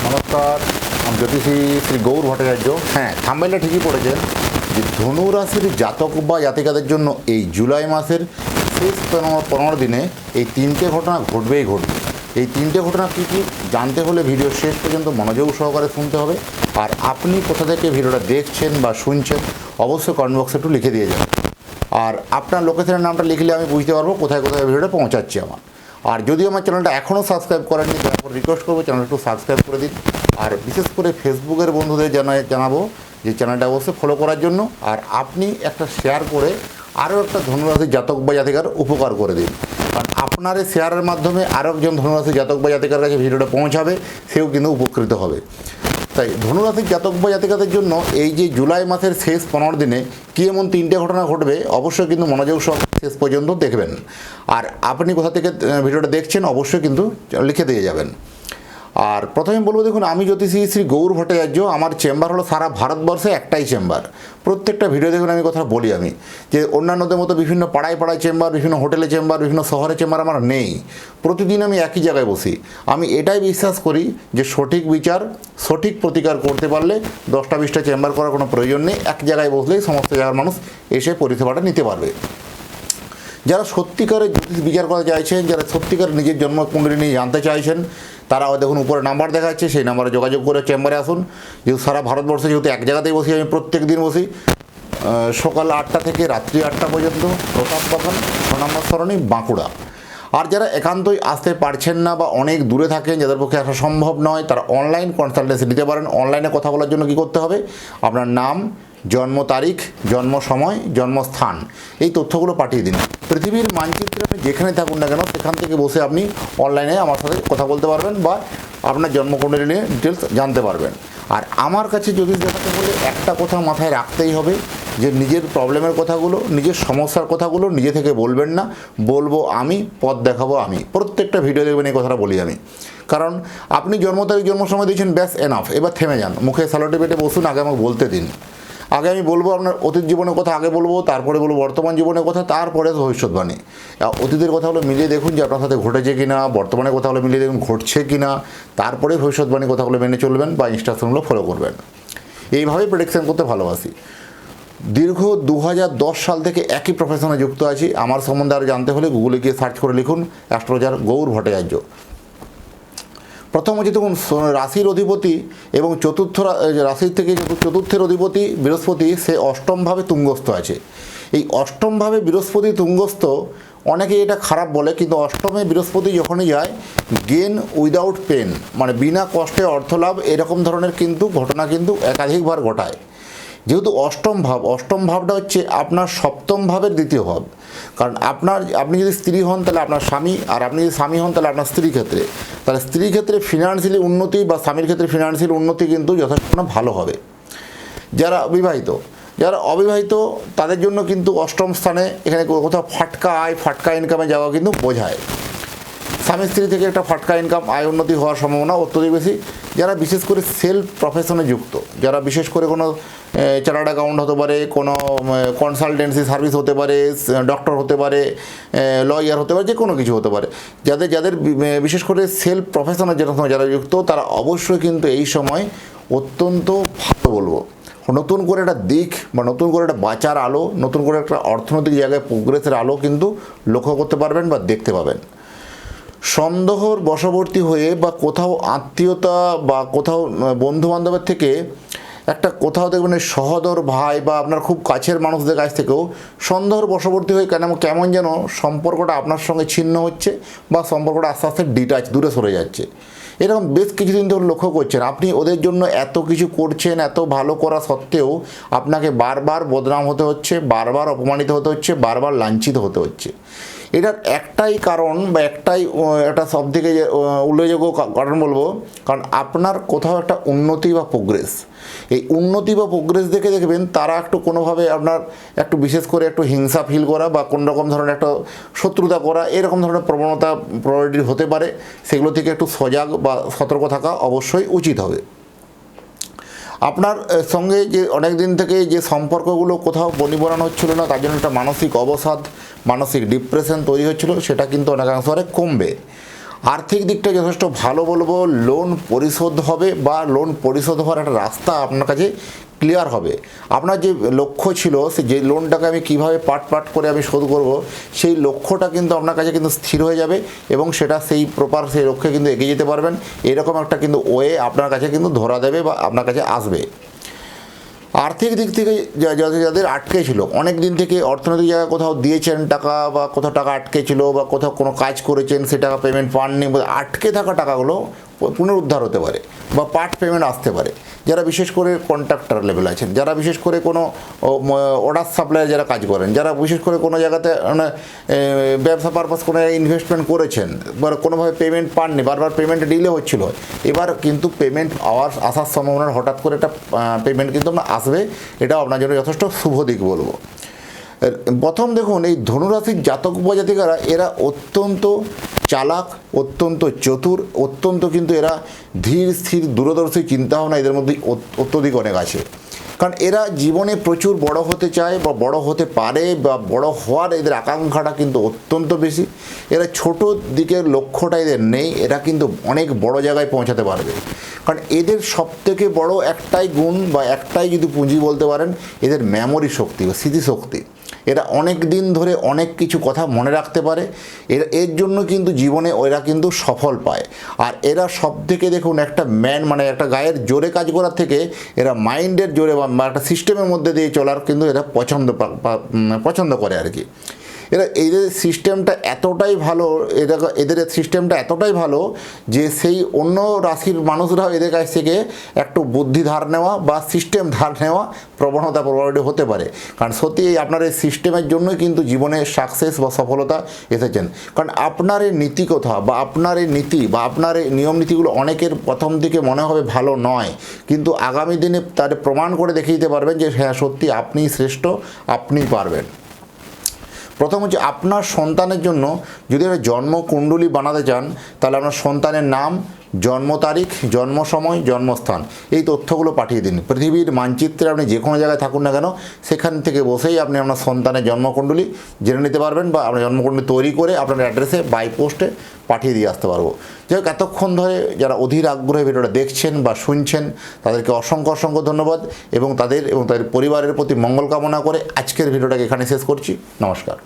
নমস্কার, আমি জ্যোতিষী শ্রী গৌর ভট্টাচার্য। হ্যাঁ, থাম্বনেইলটা ঠিকই পড়েছেন যে ধনু রাশির জাতক বা জাতিকাদের জন্য এই জুলাই মাসের শেষ 15 দিনে এই তিনটে ঘটনা ঘটবেই ঘটবে। এই তিনটে ঘটনা কী কী জানতে হলে ভিডিও শেষ পর্যন্ত মনোযোগ সহকারে শুনতে হবে। আর আপনি কোথা থেকে ভিডিওটা দেখছেন বা শুনছেন অবশ্যই কমেন্ট বক্সে একটু লিখে দিয়ে যাবেন। আর আপনার লোকেশনের নামটা লিখলে আমি বুঝতে পারবো কোথায় কোথায় ভিডিওটা পৌঁছাচ্ছি আমার। আর যদি আমার চ্যানেলটা এখনও সাবস্ক্রাইব করেননি তারপর রিকোয়েস্ট করবো চ্যানেলটা একটু সাবস্ক্রাইব করে দিন। আর বিশেষ করে ফেসবুকের বন্ধুদের জানাবো যে চ্যানেলটা অবশ্যই ফলো করার জন্য। আর আপনি একটা শেয়ার করে আরও একটা ধনুরাশির জাতক বা জাতিকার উপকার করে দিন, কারণ আপনার এই শেয়ারের মাধ্যমে আরও একজন ধনুরাশির জাতক বা জাতিকার কাছে ভিডিওটা পৌঁছাবে, সেও কিন্তু উপকৃত হবে। তাই ধনুরাশির জাতক বা জাতিকাদের জন্য এই যে জুলাই মাসের শেষ 15 দিনে কী এমন তিনটে ঘটনা ঘটবে অবশ্যই কিন্তু মনোযোগ সহ শেষ পর্যন্ত দেখবেন। আর আপনি কোথা থেকে ভিডিওটা দেখছেন অবশ্যই কিন্তু লিখে দিয়ে যাবেন। আর প্রথমে বলবো, দেখুন, আমি জ্যোতিষী শ্রী গৌর ভট্টাচার্য। আমার চেম্বার হলো সারা ভারতবর্ষে একটাই চেম্বার। প্রত্যেকটা ভিডিও দেখুন আমি কথা বলি আমি যে অন্যান্যদের মতো বিভিন্ন পাড়ায় পাড়ায় চেম্বার, বিভিন্ন হোটেলে চেম্বার, বিভিন্ন শহরে চেম্বার আমার নেই। প্রতিদিন আমি একই জায়গায় বসি। আমি এটাই বিশ্বাস করি যে সঠিক বিচার, সঠিক প্রতিকার করতে পারলে 10টা 20টা চেম্বার করার কোনো প্রয়োজন নেই। এক জায়গায় বসলেই সমস্ত জায়গার মানুষ এসে পরিষেবাটা নিতে পারবে। যারা সত্যিকারের জ্যোতিষ বিচার করতে চাইছেন, যারা সত্যিকার নিজের জন্মকুণ্ডলী নিয়ে জানতে চাইছেন, তারা দেখুন উপরে নাম্বার দেখা যাচ্ছে, সেই নাম্বারে যোগাযোগ করে চেম্বারে আসুন। যেহেতু সারা ভারতবর্ষে যেহেতু এক জায়গাতেই বসি, আমি প্রত্যেক দিন বসি সকাল 8টা থেকে রাত্রি 8টা পর্যন্ত, প্রতাপ বাগান 6 নম্বর সরণি, বাঁকুড়া। আর যারা একান্তই আসতে পারছেন না বা অনেক দূরে থাকেন, যাদের পক্ষে আসা সম্ভব নয়, তারা অনলাইন কনসালটেন্সি নিতে পারেন। অনলাইনে কথা বলার জন্য কী করতে হবে, আপনার নাম, জন্ম তারিখ, জন্ম সময়, জন্মস্থান, এই তথ্যগুলো পাঠিয়ে দিন। পৃথিবীর মানচিত্রে আপনি যেখানে থাকুন না কেন সেখান থেকে বসে আপনি অনলাইনে আমার সাথে কথা বলতে পারবেন বা আপনার জন্মকুণ্ডলী নিয়ে ডিটেলস জানতে পারবেন। আর আমার কাছে জ্যোতিষ দেখাতে হলে একটা কথা মাথায় রাখতেই হবে যে নিজের প্রবলেমের কথাগুলো, নিজের সমস্যার কথাগুলো নিজে থেকে বলবেন না, বলবো আমি, পথ দেখাবো আমি। প্রত্যেকটা ভিডিও দেখবেন এই কথাটা বলি আমি। কারণ আপনি জন্ম তারিখ, জন্ম সময় দিয়েছেন, ব্যাস এনাফ, এবার থেমে যান, মুখে স্যালোটি পেটে বসুন, আগে আমাকে বলতে দিন। আগে আমি বলবো আপনার অতীত জীবনের কথা, আগে বলবো, তারপরে বলবো বর্তমান জীবনের কথা, তারপরে ভবিষ্যৎবাণী। অতীতের কথাগুলো মিলিয়ে দেখুন যে আপনার সাথে ঘটেছে কি না, বর্তমানের কথাগুলো মিলিয়ে দেখুন ঘটছে কি না, তারপরে ভবিষ্যৎবাণী কথাগুলো মেনে চলবেন বা ইনস্ট্রাকশনগুলো ফলো করবেন। এইভাবেই প্রেডিকশন করতে ভালোবাসি। দীর্ঘ 2010 সাল থেকে একই প্রফেশনে যুক্ত আছি। আমার সম্বন্ধে আরও জানতে হলে গুগলে গিয়ে সার্চ করে লিখুন অ্যাস্ট্রোলজার গৌর ভট্টাচার্য। প্রথম হচ্ছে দেখুন, রাশির অধিপতি এবং চতুর্থ রাশির থেকে চতুর্থের অধিপতি বৃহস্পতি, সে অষ্টমভাবে তুঙ্গস্থ আছে। এই অষ্টমভাবে বৃহস্পতি তুঙ্গস্থ, অনেকে এটা খারাপ বলে, কিন্তু অষ্টমে বৃহস্পতি যখনই যায়, গেন উইদাউট পেন, মানে বিনা কষ্টে অর্থলাভ, এরকম ধরনের কিন্তু ঘটনা কিন্তু একাধিকবার ঘটায়। যেহেতু অষ্টম ভাবটা হচ্ছে আপনার সপ্তম ভাবের দ্বিতীয় ভাব। কারণ আপনি যদি স্ত্রী হন তাহলে আপনার স্বামী, আর আপনি যদি স্বামী হন তাহলে আপনার স্ত্রীর ক্ষেত্রে, তাহলে স্ত্রীর ক্ষেত্রে ফিনান্সিয়ালি উন্নতি বা স্বামীর ক্ষেত্রে ফিনান্সিয়াল উন্নতি কিন্তু যথেষ্ট ভালো হবে। যারা অবিবাহিত তাদের জন্য কিন্তু অষ্টম স্থানে এখানে কোথাও ফাটকা আয়, ফাটকা ইনকামে যাওয়া কিন্তু বোঝায়। স্বামী স্ত্রী থেকে একটা ফাটকা ইনকাম, আয় উন্নতি হওয়ার সম্ভাবনা অত্যধিক বেশি। যারা বিশেষ করে সেলফ প্রফেশনে যুক্ত, যারা বিশেষ করে কোনো চার্টার্ড অ্যাকাউন্ট হতে পারে, কোনো কনসালটেন্সি সার্ভিস হতে পারে, ডক্টর হতে পারে, লয়ার হতে পারে, যে কোনো কিছু হতে পারে, যাদের বিশেষ করে সেলফ প্রফেশনের যারা যুক্ত, তারা অবশ্যই কিন্তু এই সময় অত্যন্ত ভালো বলবো, নতুন করে একটা দিক বা নতুন করে একটা বাঁচার আলো, নতুন করে একটা অর্থনৈতিক জায়গায় প্রোগ্রেসের আলো কিন্তু লক্ষ্য করতে পারবেন বা দেখতে পাবেন। সন্দেহর বশবর্তী হয়ে বা কোথাও আত্মীয়তা বা কোথাও বন্ধুবান্ধবের থেকে কোথাও দেখবেন সহদর ভাই বা আপনার খুব কাছের মানুষদের কাছ থেকেও সন্দেহর বশবর্তী হয়ে কেমন যেন সম্পর্কটা আপনার সঙ্গে ছিন্ন হচ্ছে বা সম্পর্কটা আস্তে আস্তে দূরে সরে যাচ্ছে। এরকম বেশ কিছুদিন ধরে লক্ষ্য করছেন, আপনি ওদের জন্য এত কিছু করছেন, এত ভালো করা সত্ত্বেও আপনাকে বারবার বদনাম হতে হচ্ছে, বারবার অপমানিত হতে হচ্ছে, বারবার লাঞ্ছিত হতে হচ্ছে। এটার একটাই কারণ বা একটা সবথেকে উল্লেখযোগ্য কারণ বলবো, কারণ আপনার কোথাও একটা উন্নতি বা প্রোগ্রেস, এই উন্নতি বা প্রোগ্রেস দেখে দেখবেন তারা কোনোভাবে আপনার বিশেষ করে হিংসা ফিল করা বা কোনো রকম ধরনের একটা শত্রুতা করা, এরকম ধরনের প্রবণতা হতে পারে। সেগুলো থেকে একটু সজাগ বা সতর্ক থাকা অবশ্যই উচিত হবে। আপনার সঙ্গে যে অনেক দিন থেকে যে সম্পর্কগুলো কোথাও বনিবনানো হচ্ছিল না, তার জন্য একটা মানসিক অবসাদ, মানসিক ডিপ্রেশন তৈরি হচ্ছিল, সেটা কিন্তু অনেকাংশে কমবে। আর্থিক দিকটা যথেষ্ট ভালো বলবো, লোন পরিশোধ হবে বা লোন পরিশোধ হওয়ার একটা রাস্তা আপনার কাছে ক্লিয়ার হবে। আপনার যে লক্ষ্য ছিল যে লোনটাকে আমি কীভাবে পাট করে আমি শোধ করব, সেই লক্ষ্যটা কিন্তু আপনার কাছে কিন্তু স্থির হয়ে যাবে এবং সেটা সেই লক্ষ্যে কিন্তু এগিয়ে যেতে পারবেন। এরকম একটা কিন্তু ওয়ে আপনার কাছে কিন্তু ধরা দেবে বা আপনার কাছে আসবে। আর্থিক দিক থেকে যাদের আটকে ছিল অনেক দিন থেকে, অর্থনৈতিক জায়গায় কোথাও দিয়েছেন টাকা বা কোথাও টাকা আটকে ছিল বা কোথাও কোনো কাজ করেছেন সে টাকা পেমেন্ট পাননি, আটকে থাকা টাকাগুলো পুনরুদ্ধার হতে পারে বা পার্ট পেমেন্ট আসতে পারে। যারা বিশেষ করে কন্ট্রাক্টর লেভেল আছেন, যারা বিশেষ করে কোনো অর্ডার সাপ্লাইয়ের যারা কাজ করেন, যারা বিশেষ করে কোনো জায়গাতে ব্যবসা পারপাস কোনো ইনভেস্টমেন্ট করেছেন বা কোনোভাবে পেমেন্ট পাননি, বারবার পেমেন্ট ডিলে হচ্ছিল, এবার কিন্তু পেমেন্ট আসার সম্ভাবনা, হঠাৎ করে একটা পেমেন্ট কিন্তু আপনার আসবে। এটাও আপনার জন্য যথেষ্ট শুভ দিক বলবো। প্রথম দেখুন, এই ধনুরাশির জাতক উপজাতিকারা এরা অত্যন্ত চালাক, অত্যন্ত চতুর, অত্যন্ত কিন্তু এরা ধীর স্থির দূরদর্শী চিন্তাভাবনা এদের মধ্যে অত্যধিক অনেক আছে। কারণ এরা জীবনে প্রচুর বড় হতে চায় বা বড় হতে পারে বা বড় হওয়ার এদের আকাঙ্ক্ষাটা কিন্তু অত্যন্ত বেশি। এরা ছোট দিকের লক্ষ্যটা এদের নেই, এরা কিন্তু অনেক বড় জায়গায় পৌঁছাতে পারবে। কারণ এদের সবথেকে বড় একটাই গুণ বা একটাই যদি পুঁজি বলতে পারেন, এদের মেমোরি শক্তি বা স্মৃতিশক্তি। এরা অনেক দিন ধরে অনেক কিছু কথা মনে রাখতে পারে, এর জন্য কিন্তু জীবনে এরা কিন্তু সফল পায়। আর এরা সব থেকে দেখুন একটা মানে একটা গায়ের জোরে কাজ করার থেকে এরা মাইন্ডের জোরে বা একটা সিস্টেমের মধ্যে দিয়ে চলার কিন্তু এরা পছন্দ করে আর কি। এদের সিস্টেমটা এতটাই ভালো, এদের সিস্টেমটা এতটাই ভালো যে সেই অন্য রাশির মানুষরাও এদের কাছ থেকে একটু বুদ্ধি ধার নেওয়া বা সিস্টেম ধার নেওয়া প্রবণতা হতে পারে। কারণ সত্যি আপনার এই সিস্টেমের জন্যই কিন্তু জীবনে সাকসেস বা সফলতা এসেছেন। কারণ আপনার এই নীতিকথা বা আপনার এই নীতি বা আপনার এই নিয়ম নীতিগুলো অনেকের প্রথম দিকে মনে হবে ভালো নয়, কিন্তু আগামী দিনে তার প্রমাণ করে দেখিয়ে দিতে পারবেন যে হ্যাঁ সত্যি আপনিই শ্রেষ্ঠ, আপনিই পারবেন। প্রথম হচ্ছে, আপনার সন্তানের জন্য যদি একটা জন্মকুণ্ডলী বানাতে চান, তাহলে আপনার সন্তানের নাম, জন্ম তারিখ, জন্ম সময়, জন্মস্থান এই তথ্যগুলো পাঠিয়ে দিন। পৃথিবীর মানচিত্রে আপনি যে কোনো জায়গায় থাকুন না কেন, সেখান থেকে বসেই আপনি আপনার সন্তানের জন্মকুণ্ডলী জেনে নিতে পারবেন বা আপনার জন্মকুণ্ডলী তৈরি করে আপনার অ্যাড্রেসে বাই পোস্টে পাঠিয়ে দিয়ে আসতে পারবো। যাই হোক, এতক্ষণ ধরে যারা অধীর আগ্রহে ভিডিওটা দেখছেন বা শুনছেন তাদেরকে অসংখ্য ধন্যবাদ এবং তাদের পরিবারের প্রতি মঙ্গল কামনা করে আজকের ভিডিওটাকে এখানে শেষ করছি। নমস্কার।